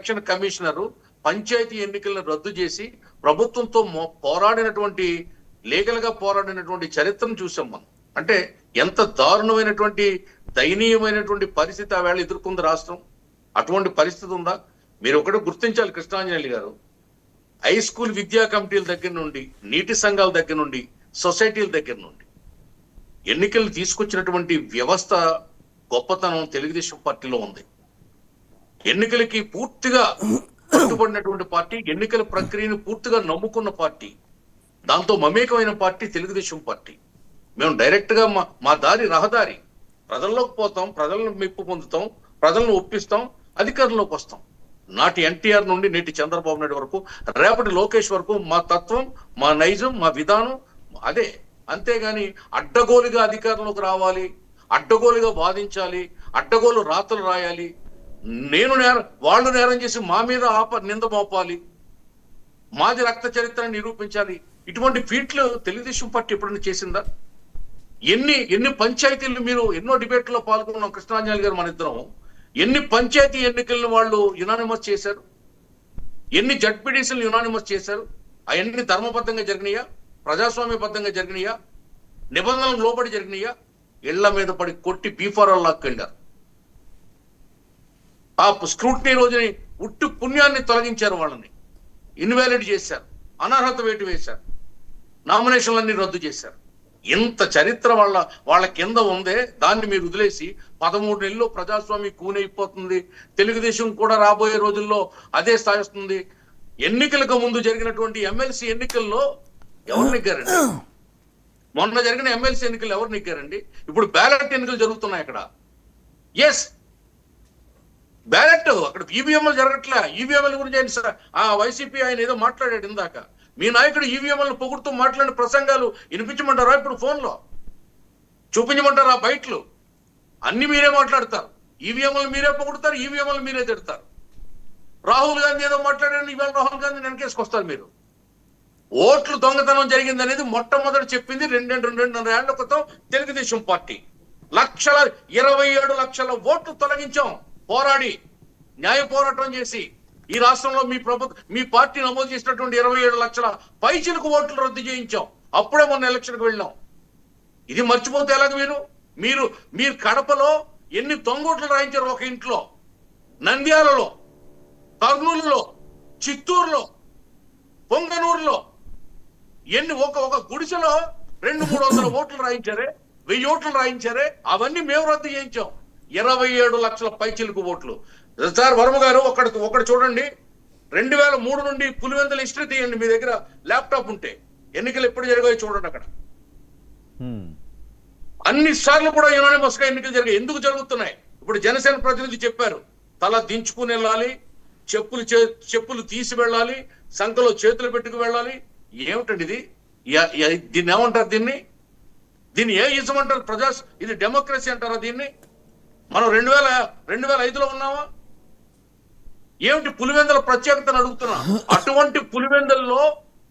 Election commissioner panchayat ఎన్నికలను రద్దు చేసి ప్రభుత్వంతో పోరాడినటువంటి లీగల్ గా పోరాడినటువంటి చరిత్రను చూసాం మనం. అంటే ఎంత దారుణమైనటువంటి దయనీయమైనటువంటి పరిస్థితి ఆ వేళ ఎదుర్కొంది రాష్ట్రం. అటువంటి పరిస్థితి ఉందా? మీరు ఒకటి గుర్తించాలి కృష్ణాంజనేయులు గారు, హై స్కూల్ విద్యా కమిటీల దగ్గర నుండి, నీటి సంఘాల దగ్గర నుండి, సొసైటీల దగ్గర నుండి ఎన్నికలు తీసుకొచ్చినటువంటి వ్యవస్థ గొప్పతనం తెలుగుదేశం పార్టీలో ఉంది. ఎన్నికలకి పూర్తిగా కట్టుబడినటువంటి పార్టీ, ఎన్నికల ప్రక్రియను పూర్తిగా నమ్ముకున్న పార్టీ, దాంతో మమేకమైన పార్టీ తెలుగుదేశం పార్టీ. మేము డైరెక్ట్ గా మా దారి రహదారి, ప్రజల్లోకి పోతాం, ప్రజలను మెప్పు పొందుతాం, ప్రజలను ఒప్పిస్తాం, అధికారంలోకి వస్తాం. నాటి ఎన్టీఆర్ నుండి నేటి చంద్రబాబు నాయుడు వరకు, రేపటి లోకేష్ వరకు మా తత్వం, మా నైజం, మా విధానం అదే. అంతేగాని అడ్డగోలుగా అధికారంలోకి రావాలి, అడ్డగోలుగా వాదించాలి, అడ్డగోలు రాతలు రాయాలి, నేను వాళ్ళు నేరం చేసి మా మీద నింద మోపాలి, మాది రక్త చరిత్రను నిరూపించాలి. ఇటువంటి ఫీట్లు తెలుగుదేశం పార్టీ ఎప్పుడైనా చేసిందా? ఎన్ని పంచాయతీలు, మీరు ఎన్నో డిబేట్లో పాల్గొన్నాం కృష్ణాంజనేయులు గారు, మన ఇద్దరం. ఎన్ని పంచాయతీ ఎన్నికలను వాళ్ళు యునానిమస్ చేశారు, ఎన్ని జడ్పీడీసీలు యునానిమస్ చేశారు? అవన్నీ ధర్మబద్ధంగా జరిగినాయా? ప్రజాస్వామ్యబద్ధంగా జరిగినాయా? నిబంధనలకు లోబడి జరిగినాయా? ఇళ్ల మీద పడి కొట్టి బీఫారాలు లాక్కెళ్ళారు. ఆ స్క్రూటినీ రోజుని ఉట్టు పుణ్యాన్ని తొలగించారు, వాళ్ళని ఇన్వాలిడ్ చేశారు, అనర్హత వేటు వేశారు, నామినేషన్లన్నీ రద్దు చేశారు. ఇంత చరిత్ర వాళ్ళ కింద ఉందే, దాన్ని మీరు వదిలేసి 13 నెలల్లో ప్రజాస్వామ్యం కూనైపోతుంది, తెలుగుదేశం కూడా రాబోయే రోజుల్లో అదే స్థాయి వస్తుంది. ఎన్నికలకు ముందు జరిగినటువంటి ఎమ్మెల్సీ ఎన్నికల్లో ఎవరు నెగ్గారండి? మొన్న జరిగిన ఎమ్మెల్సీ ఎన్నికలు ఎవరు నెగ్గారండి? ఇప్పుడు బ్యాలెట్ ఎన్నికలు జరుగుతున్నాయి అక్కడ. ఎస్, బ్యాలెట్ అక్కడ ఈవీఎంలు జరగట్లే. ఈవీఎంల గురించి ఆ వైసీపీ ఆయన ఏదో మాట్లాడాడు ఇందాక. మీ నాయకుడు ఈవీఎంలను పొగుడుతూ మాట్లాడిన ప్రసంగాలు వినిపించమంటారా? ఇప్పుడు ఫోన్లో చూపించమంటారా? బయటలు అన్ని మీరే మాట్లాడతారు, ఈవీఎంలు మీరే పొగుడుతారు, ఈవీఎంలు మీరే తిడతారు. రాహుల్ గాంధీ ఏదో మాట్లాడారు, ఇవాళ రాహుల్ గాంధీ వెనకేసుకొస్తారు మీరు. ఓట్లు దొంగతనం జరిగింది అనేది మొట్టమొదటి చెప్పింది 2.5 ఏళ్ల క్రితం తెలుగుదేశం పార్టీ. 27 లక్షల ఓట్లు తొలగించాం పోరాడి, న్యాయ పోరాటం చేసి. ఈ రాష్ట్రంలో మీ పార్టీ నమోదు చేసినటువంటి 27 లక్షల పైచిలకు ఓట్లు రద్దు చేయించాం. అప్పుడే మొన్న ఎలక్షన్కి వెళ్ళాం. ఇది మర్చిపోతే ఎలాగ? మీరు కడపలో ఎన్ని దొంగోట్లు రాయించారు ఒక ఇంట్లో, నంద్యాలలో, కర్నూలులో, చిత్తూరులో, పొంగనూరులో ఎన్ని ఒక గుడిసెలో 200-300 ఓట్లు రాయించారే, 1000 ఓట్లు రాయించారే. అవన్నీ మేము రద్దు చేయించాం. 27 లక్షల పైచిలకు ఓట్లు. సార్ వర్మ గారు, ఒకటి చూడండి, 2003 నుండి పులివెందుల హిస్టరీ తీయండి, మీ దగ్గర ల్యాప్టాప్ ఉంటే. ఎన్నికలు ఎప్పుడు జరిగాయో చూడండి అక్కడ. అన్ని సార్లు కూడా యునానిమస్ గా ఎన్నికలు జరిగాయి. ఎందుకు జరుగుతున్నాయి? ఇప్పుడు జనసేన ప్రతినిధి చెప్పారు, తల దించుకుని వెళ్ళాలి, చెప్పులు తీసి వెళ్ళాలి, సంఖలో చేతులు పెట్టుకు వెళ్ళాలి. ఏమిటండి ఇది? దీన్ని ఏమంటారు? దీన్ని ఏ ఇజం అంటారు? ఇది డెమోక్రసీ అంటారా దీన్ని? మనం 2005లో ఉన్నామా? ఏమిటి పులివెందుల ప్రత్యేకతను అడుగుతున్నా. అటువంటి పులివెందుల్లో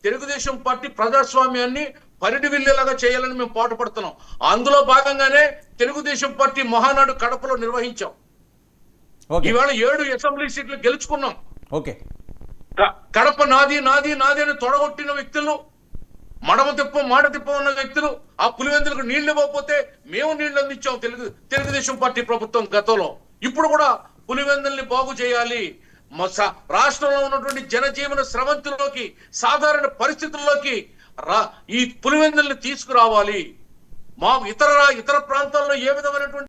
తెలుగుదేశం పార్టీ ప్రజాస్వామ్యాన్ని పరిడివిల్లేలాగా చేయాలని మేము పాటుపడుతున్నాం. అందులో భాగంగానే తెలుగుదేశం పార్టీ మహానాడు కడపలో నిర్వహించాం. ఈవేళ 7 అసెంబ్లీ సీట్లు గెలుచుకున్నాం. కడప నాది నాది నాది అని తొడగొట్టిన వ్యక్తులు, మడమ తిప్ప మాట తిప్ప ఉన్న వ్యక్తులు, ఆ పులివెందులకు నీళ్లు ఇవ్వకపోతే మేము నీళ్లు అందించాం తెలుగుదేశం పార్టీ ప్రభుత్వం గతంలో. ఇప్పుడు కూడా పులివెందుల్ని బాగు చేయాలి, రాష్ట్రంలో ఉన్నటువంటి జనజీవన స్రవంతిలోకి, సాధారణ పరిస్థితుల్లోకి ఈ పులివెందుల్ని తీసుకురావాలి. మా ఇతర ప్రాంతాల్లో ఏ విధమైనటువంటి